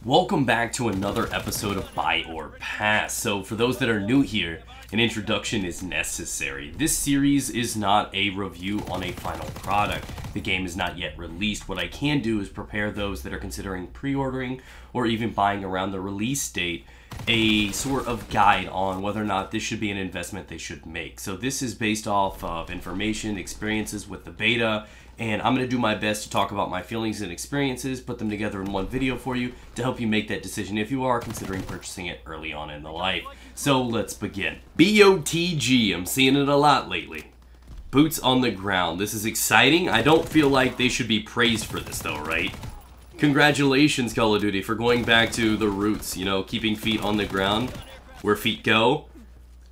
Welcome back to another episode of Buy or Pass. So for those that are new here, an introduction is necessary. This series is not a review on a final product. The game is not yet released. What I can do is prepare those that are considering pre-ordering or even buying around the release date a sort of guide on whether or not this should be an investment they should make. So this is based off of information, experiences with the beta, and I'm going to do my best to talk about my feelings and experiences, put them together in one video for you to help you make that decision if you are considering purchasing it early on in the life. So let's begin. BOTG, I'm seeing it a lot lately. Boots on the ground. This is exciting. I don't feel like they should be praised for this though, right? Congratulations, Call of Duty, for going back to the roots, you know, keeping feet on the ground, where feet go.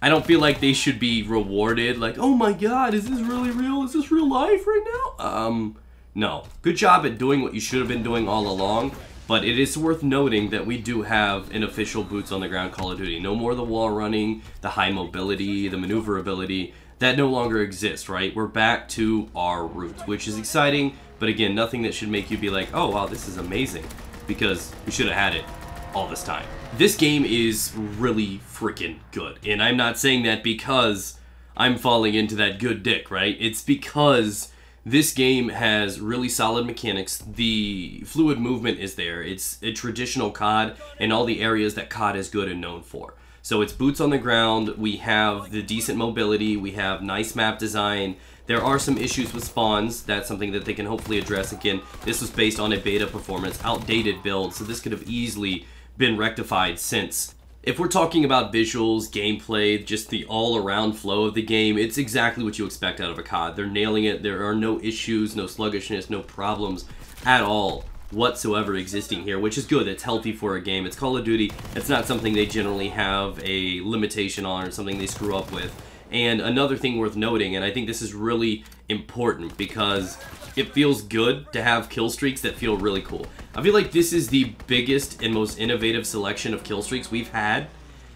I don't feel like they should be rewarded, like, oh my god, is this really real? Is this real life right now? No. Good job at doing what you should have been doing all along, but it is worth noting that we do have an official boots on the ground Call of Duty. No more the wall running, the high mobility, the maneuverability. That no longer exists, right? We're back to our roots, which is exciting, but again, nothing that should make you be like, oh wow, this is amazing, because we should have had it all this time. This game is really freaking good, and I'm not saying that because I'm falling into that good dick, right? It's because this game has really solid mechanics. The fluid movement is there. It's a traditional CoD in all the areas that CoD is good and known for. So it's boots on the ground, we have the decent mobility, we have nice map design. There are some issues with spawns. That's something that they can hopefully address. Again, this was based on a beta performance, outdated build, so this could have easily been rectified since. If we're talking about visuals, gameplay, just the all-around flow of the game, it's exactly what you expect out of a CoD. They're nailing it. There are no issues, no sluggishness, no problems at all whatsoever existing here, which is good. It's healthy for a game. It's Call of Duty. It's not something they generally have a limitation on or something they screw up with. And another thing worth noting, and I think this is really important because it feels good to have kill streaks that feel really cool. I feel like this is the biggest and most innovative selection of kill streaks we've had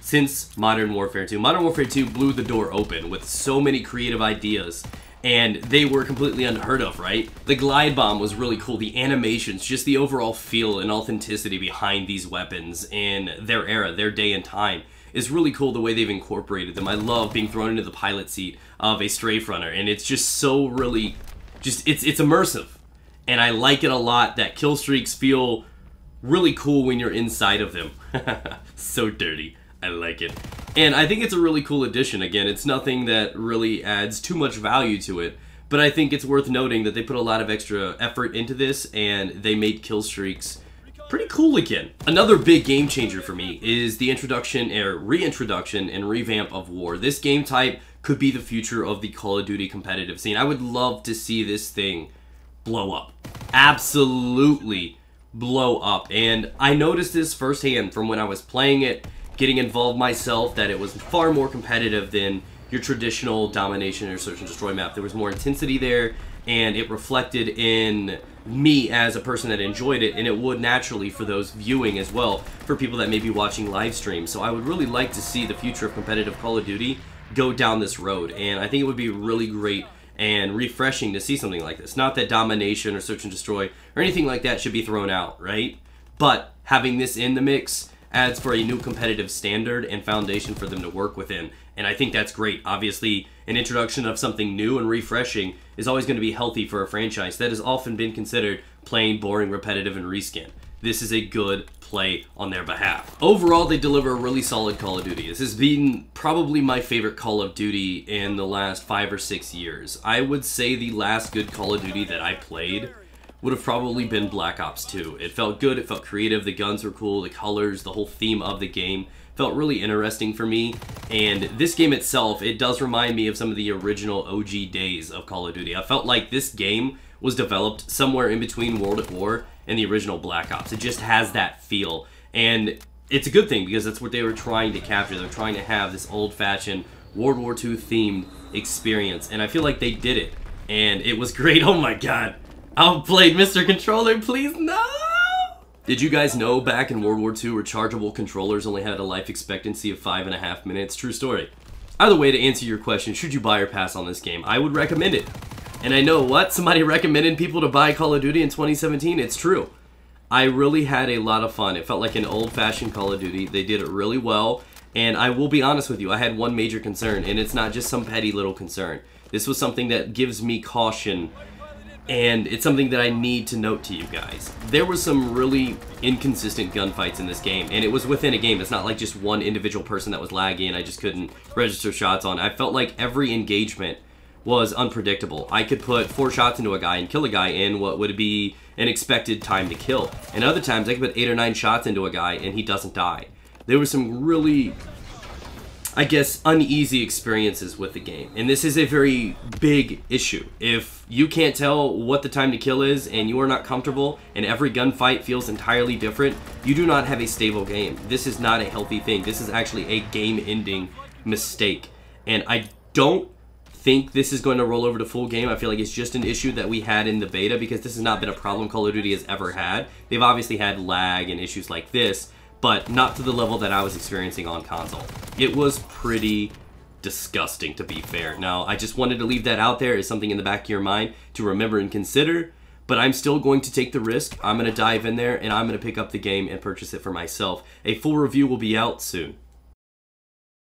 since Modern Warfare 2. Modern Warfare 2 blew the door open with so many creative ideas, and they were completely unheard of, right? The glide bomb was really cool. The animations, just the overall feel and authenticity behind these weapons in their era, their day and time, is really cool the way they've incorporated them. I love being thrown into the pilot seat of a strafe runner, and it's just so really, it's immersive. And I like it a lot that kill streaks feel really cool when you're inside of them. So dirty. I like it. And I think it's a really cool addition. Again, it's nothing that really adds too much value to it, but I think it's worth noting that they put a lot of extra effort into this and they made kill streaks pretty cool again. Another big game changer for me is the introduction or reintroduction and revamp of war. This game type could be the future of the Call of Duty competitive scene. I would love to see this thing blow up. Absolutely blow up. And I noticed this firsthand from when I was playing it, getting involved myself, that it was far more competitive than your traditional domination or search and destroy map. There was more intensity there, and it reflected in me as a person that enjoyed it, and it would naturally for those viewing as well, for people that may be watching live streams. So I would really like to see the future of competitive Call of Duty go down this road, and I think it would be really great and refreshing to see something like this. Not that domination or search and destroy or anything like that should be thrown out, right? But having this in the mix adds for a new competitive standard and foundation for them to work within, and I think that's great. Obviously, an introduction of something new and refreshing is always going to be healthy for a franchise that has often been considered plain, boring, repetitive, and reskin. This is a good play on their behalf. Overall, they deliver a really solid Call of Duty. This has been probably my favorite Call of Duty in the last 5 or 6 years. I would say the last good Call of Duty that I played would have probably been Black Ops 2. It felt good, it felt creative, the guns were cool, the colors, the whole theme of the game felt really interesting for me. And this game itself, it does remind me of some of the original OG days of Call of Duty. I felt like this game was developed somewhere in between World at War and the original Black Ops. It just has that feel, and it's a good thing because that's what they were trying to capture. They're trying to have this old-fashioned World War II themed experience, and I feel like they did it, and it was great. Oh my god, outplayed Mr. Controller, please, no! Did you guys know back in World War II rechargeable controllers only had a life expectancy of 5.5 minutes? True story. Either way, to answer your question, should you buy or pass on this game, I would recommend it. And I know what? Somebody recommended people to buy Call of Duty in 2017? It's true. I really had a lot of fun. It felt like an old-fashioned Call of Duty. They did it really well, and I will be honest with you, I had one major concern, and it's not just some petty little concern. This was something that gives me caution, and it's something that I need to note to you guys. There was some really inconsistent gunfights in this game, and it was within a game. It's not like just one individual person that was laggy and I just couldn't register shots on. I felt like every engagement was unpredictable. I could put 4 shots into a guy and kill a guy in what would be an expected time to kill. And other times I could put 8 or 9 shots into a guy and he doesn't die. There were some really, I guess, uneasy experiences with the game. And this is a very big issue. If you can't tell what the time to kill is and you are not comfortable and every gunfight feels entirely different, you do not have a stable game. This is not a healthy thing. This is actually a game-ending mistake. And I don't think this is going to roll over to full game. I feel like it's just an issue that we had in the beta, because this has not been a problem Call of Duty has ever had. They've obviously had lag and issues like this, but not to the level that I was experiencing on console. It was pretty disgusting, to be fair. Now, I just wanted to leave that out there as something in the back of your mind to remember and consider, but I'm still going to take the risk. I'm going to dive in there, and I'm going to pick up the game and purchase it for myself. A full review will be out soon.